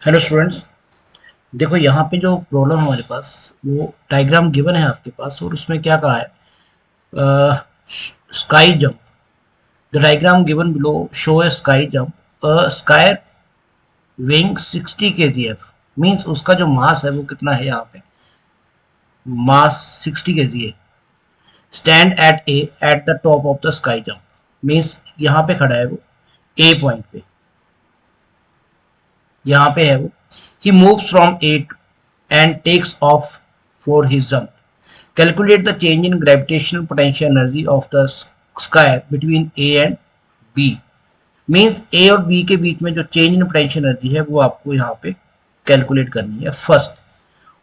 Hello students. देखो यहाँ पे जो प्रॉब्लम हमारे पास वो डायग्राम गिवन है आपके पास और उसमें क्या कहा है, sky jump. The diagram given below show A sky jump a sky weighing 60 kgf। Means उसका जो मास है वो कितना है, यहाँ पे मास 60 kg है। Stand at the top of the sky jump. Means यहाँ पे खड़ा है वो ए पॉइंट पे, यहाँ पे है वो। He moves from A and takes off for his jump. Calculate the change in gravitational potential energy of the sky between A and B। Means A और बी के बीच में जो चेंज इन पोटेंशियल एनर्जी है वो आपको यहाँ पे calculate करनी है फर्स्ट।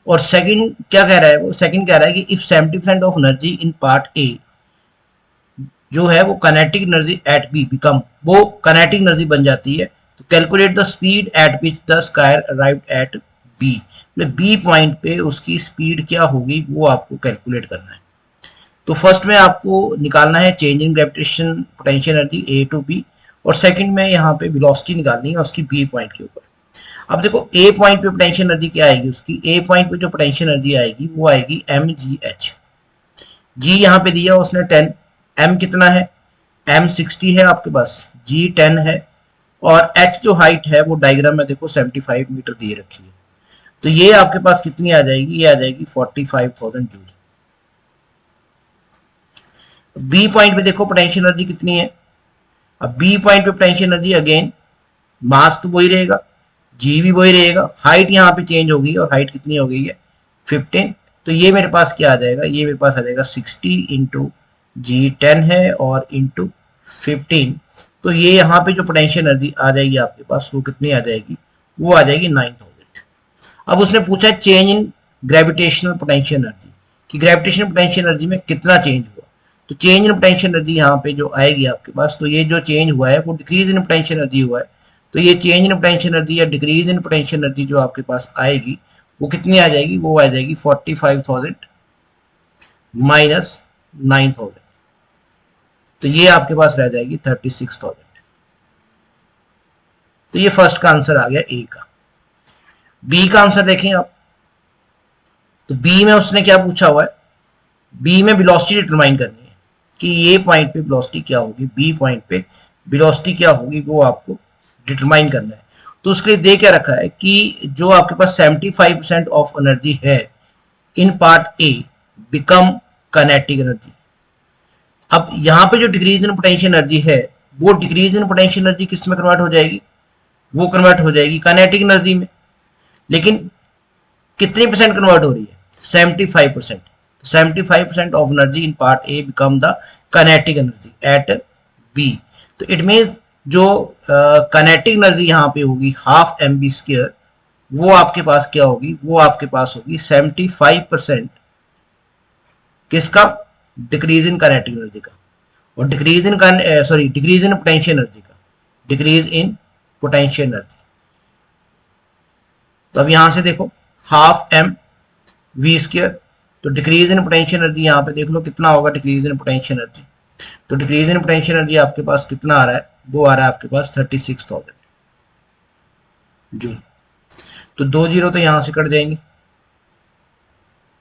और सेकंड क्या कह रहा है, वो सेकंड कह रहा है कि if 70% of energy in part A जो है वो kinetic energy at B become, वो काइनेटिक एनर्जी बन जाती है। तो calculate the speed at which the sky arrived at B. B point पे उसकी स्पीड क्या होगी वो आपको कैलकुलेट करना है। तो फर्स्ट में आपको निकालना है change in gravitation potential energy A to B, और सेकंड में यहाँ पे वेलोसिटी निकालनी है उसकी बी पॉइंट के ऊपर। अब देखो ए पॉइंट पे पोटेंशियल एनर्जी क्या आएगी, उसकी ए पॉइंट पे जो पोटेंशियल एनर्जी आएगी वो आएगी एम जी एच। जी यहाँ पे दिया उसने 10, एम कितना है, एम 60 है आपके पास, जी 10 है, और एच जो हाइट है वो डायग्राम में देखो 75 मीटर दिए रखी है। तो ये आपके पास कितनी आ जाएगी, ये आ जाएगी 45,000 जूल। बी पॉइंट पे देखो पोटेंशियल एनर्जी कितनी है। अब बी पॉइंट पे पोटेंशियल एनर्जी अगेन मास तो वही रहेगा, जी भी वही रहेगा, हाइट यहाँ पे चेंज होगी और हाइट कितनी हो गई है 15। तो ये मेरे पास क्या आ जाएगा, ये मेरे पास आ जाएगा 60 इंटू जी 10 है और इंटू 15। तो ये यहाँ पे जो पोटेंशियल एनर्जी आ जाएगी आपके पास वो कितनी आ जाएगी, वो आ जाएगी 9000। अब उसने पूछा change in gravitational potential energy कि ग्रेविटेशनल पोटेंशियल एनर्जी में कितना चेंज हुआ। तो चेंज इन पोटेंशियल एनर्जी यहाँ पे जो आएगी आपके पास, तो ये जो चेंज हुआ है वो डिक्रीज इन पोटेंशियल एनर्जी हुआ है। तो ये चेंज इन पोटेंशियल एनर्जी या डिक्रीज इन पोटेंशियल एनर्जी जो आपके पास आएगी वो कितनी आ जाएगी, वो आ जाएगी 45,000 माइनस 9,000। तो ये आपके पास रह जाएगी 36,000। तो ये फर्स्ट का आंसर आ गया ए का। बी का आंसर देखें आप, तो बी में उसने क्या पूछा हुआ है, बी में वेलोसिटी डिटरमाइन करनी है कि ये पॉइंट पे वेलोसिटी क्या होगी, बी पॉइंट पे वेलोसिटी क्या होगी वो आपको डिटरमाइन करना है। तो उसके लिए दे क्या रखा है कि जो आपके पास 75% ऑफ एनर्जी है इन part A become kinetic energy. अब यहाँ पे जो डिक्रीज इन पोटेंशियल एनर्जी है वो डिक्रीज इन पोटेंशियल एनर्जी किस में कन्वर्ट हो जाएगी, वो कन्वर्ट हो जाएगी काइनेटिक एनर्जी में। लेकिन कितनी परसेंट कन्वर्ट हो रही है, 75%। 75% of energy in part A become the kinetic energy at B. तो इट मीन्स जो काइनेटिक एनर्जी यहाँ पे होगी हाफ एम बी स्क्र, वो आपके पास क्या होगी, वो आपके पास होगी 75% किसका, डिक्रीज इन काइनेटिक एनर्जी का, और decrease in sorry decrease in potential energy का, डिक्रीज इन पोटेंशियल एनर्जी। तो अब यहां से देखो हाफ एम वी स्क्र, तो डिक्रीज इन पोटेंशियल एनर्जी यहाँ पे देख लो कितना होगा डिक्रीज इन पोटेंशियल एनर्जी। तो डिक्रीज इन पोटेंशियल एनर्जी आपके पास कितना आ रहा है, वो आ रहा है आपके पास 36,000 जूल। तो 2 जीरो तो यहां से कट जाएंगे।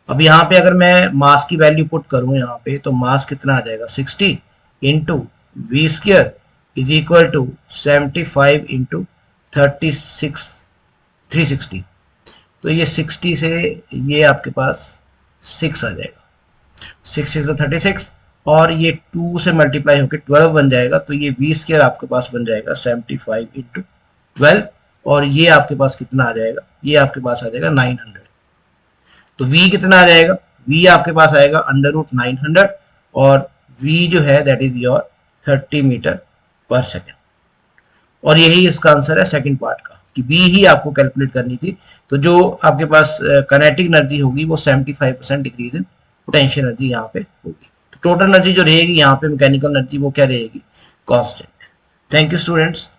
अब यहाँ पे अगर मैं मास की वैल्यू पुट करूं यहाँ पे, तो मास कितना आ जाएगा 60 into v square is equal to 75 into 360। तो ये 60 से ये आपके पास 6 आ जाएगा, 6 6 36, और ये 2 से मल्टीप्लाई होकर 12 बन जाएगा। तो ये वी स्क्र आपके पास बन जाएगा 75 इंटू 12, और ये आपके पास कितना आ जाएगा, ये आपके पास आ जाएगा 900। तो v कितना आ जाएगा, v आपके पास आएगा अंडर रूट 900, और v जो है दैट इज योर 30 मीटर पर सेकेंड। और यही इसका आंसर है सेकंड पार्ट का कि v ही आपको कैलकुलेट करनी थी। तो जो आपके पास काइनेटिक एनर्जी होगी वो 75% डिक्रीज इन पोटेंशियल एनर्जी यहाँ पे होगी। तो टोटल एनर्जी जो रहेगी यहाँ पे मैकेनिकल एनर्जी वो क्या रहेगी, कांस्टेंट। Thank you students.